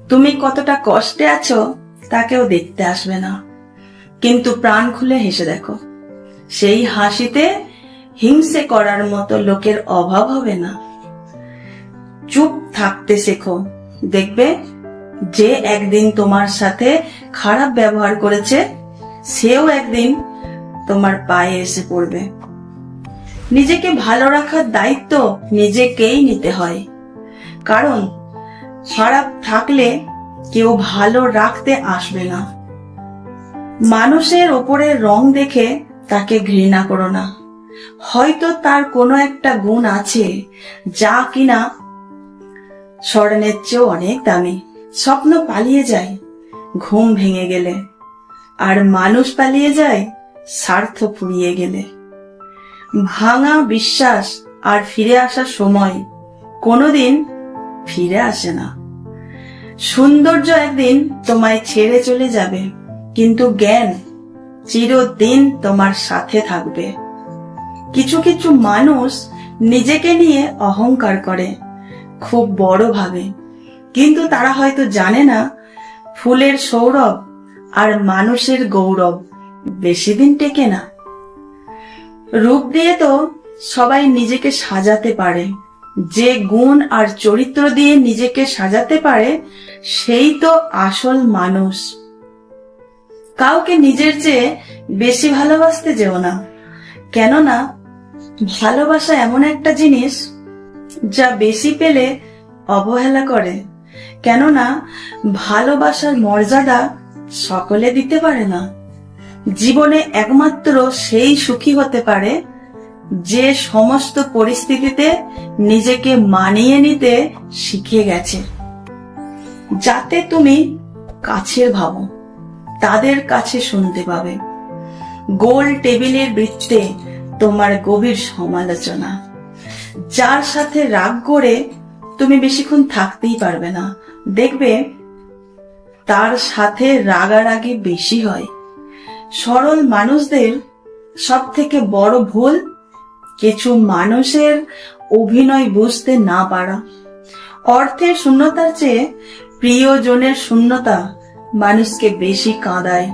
তুমি কতটা কষ্টে আছো তা কেউ দেখতে আসবে না, কিন্তু প্রাণ খুলে হেসে দেখো, সেই হাসিতে হিংসে করার মতো লোকের অভাব হবে না। চুপ থাকতে শেখো, দেখবে যে একদিন তোমার সাথে খারাপ ব্যবহার করেছে সেও একদিন তোমার পায়ে এসে পড়বে। নিজেকে ভালো রাখার দায়িত্ব নিজেকেই নিতে হয়, কারণ খারাপ থাকলে কেউ ভালো রাখতে আসবে না। মানুষের ওপরের রং দেখে তাকে ঘৃণা করো না, হয়তো তার কোনো একটা গুণ আছে যা কিনা স্বর্ণের চেয়েও অনেক দামি। স্বপ্ন পালিয়ে যায় ঘুম ভেঙে গেলে, আর মানুষ পালিয়ে যায় স্বার্থ ফুরিয়ে গেলে। ভাঙা বিশ্বাস আর ফিরে আসার সময় কোনোদিন ফিরে আসে না। সৌন্দর্য একদিন তোমায় ছেড়ে চলে যাবে, কিন্তু জ্ঞান চিরদিন তোমার সাথে থাকবে। কিছু কিছু মানুষ নিজেকে নিয়ে অহংকার করে, খুব বড় ভাবে, কিন্তু তারা হয়তো জানে না ফুলের সৌরভ আর মানুষের গৌরব বেশি দিন টেকে না। রূপ দিয়ে তো সবাই নিজেকে সাজাতে পারে, যে গুণ আর চরিত্র দিয়ে নিজেকে সাজাতে পারে সেই তো আসল মানুষ। কাউকে নিজের চেয়ে বেশি ভালোবাসতে যেও না, কেননা ভালোবাসা এমন একটা জিনিস যা বেশি পেলে অবহেলা করে। কেননা ভালোবাসার মর্যাদা সকলে দিতে পারে না। জীবনে একমাত্র সেই সুখী হতে পারে যে সমস্ত পরিস্থিতিতে নিজেকে মানিয়ে নিতে শিখে গেছে। যাতে তুমি কাছের ভাবো তাদের কাছে শুনতে পাবে গোল টেবিলের বৃত্তে তোমার গভীর সমালোচনা। যার সাথে রাগ করে তুমি বেশিক্ষণ থাকতেই পারবে না, দেখবে তার সাথে রাগারাগি বেশি হয়। সরল মানুষদের সব থেকে বড় ভুল কিছু মানুষের অভিনয় বুঝতে না পারা। অর্থের শূন্যতার চেয়ে প্রিয়জনের শূন্যতা মানুষকে বেশি কাঁদায়।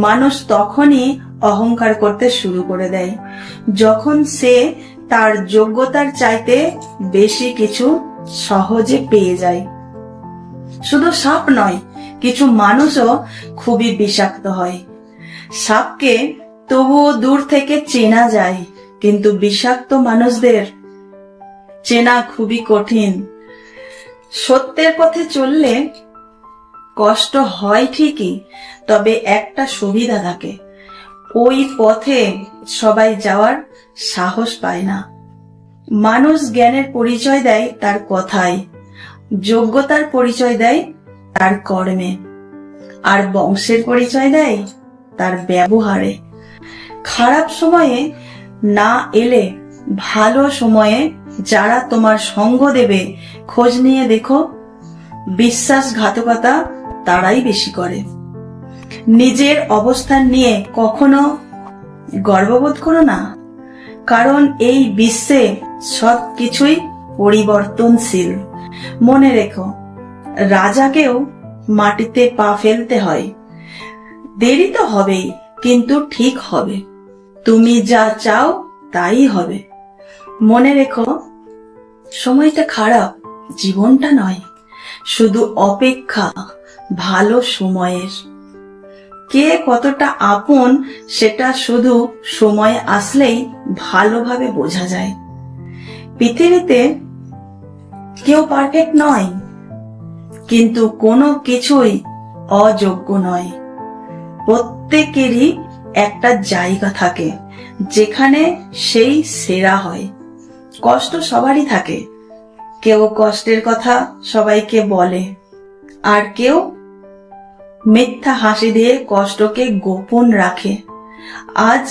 মানুষ তখনই অহংকার করতে শুরু করে দেয় যখন সে তার যোগ্যতার চাইতে বেশি কিছু সহজে পেয়ে যায়। শুধু সাপ নয়, কিছু মানুষও খুবই বিষাক্ত হয়। সাপকে তবুও দূর থেকে চেনা যায়, কিন্তু বিষাক্ত মানুষদের চেনা খুবই কঠিন। সত্যের পথে চললে কষ্ট হয় ঠিকই, তবে একটা সুবিধা থাকে, ওই পথে সবাই যাওয়ার সাহস পায় না। মানুষ জ্ঞানের পরিচয় দেয় তার কথায়, যোগ্যতার পরিচয় দেয় তার কর্মে, আর বংশের পরিচয় দেয় তার ব্যবহারে। খারাপ সময়ে না এলে ভালো সময়ে যারা তোমার সঙ্গ দেবে খোঁজ নিয়ে দেখো, বিশ্বাসঘাতকতা তারাই বেশি করে। নিজের অবস্থান নিয়ে কখনো গর্ববোধ করো না, কারণ এই বিশ্বে সবকিছুই পরিবর্তনশীল। মনে রেখো, রাজাকেও মাটিতে পা ফেলতে হয়। দেরি তো হবেই, কিন্তু ঠিক হবে। তুমি যা চাও তাই হবে। মনে রেখো, সময়টা খারাপ, জীবনটা নয়, শুধু অপেক্ষা ভালো সময়ের। কে কতটা আপন সেটা শুধু সময় আসলেই ভালোভাবে বোঝা যায়। পৃথিবীতে কেউ পারফেক্ট নয়, কিন্তু কোনো কিছুই অযোগ্য নয়। প্রত্যেকেরই একটা জায়গা থাকে যেখানে সেই সেরা হয়। কষ্ট সবারই থাকে, কেউ কষ্টের কথা সবাইকে বলে, আর কেউ মিথ্যা হাসি দিয়ে কষ্টকে গোপন রাখে। আজ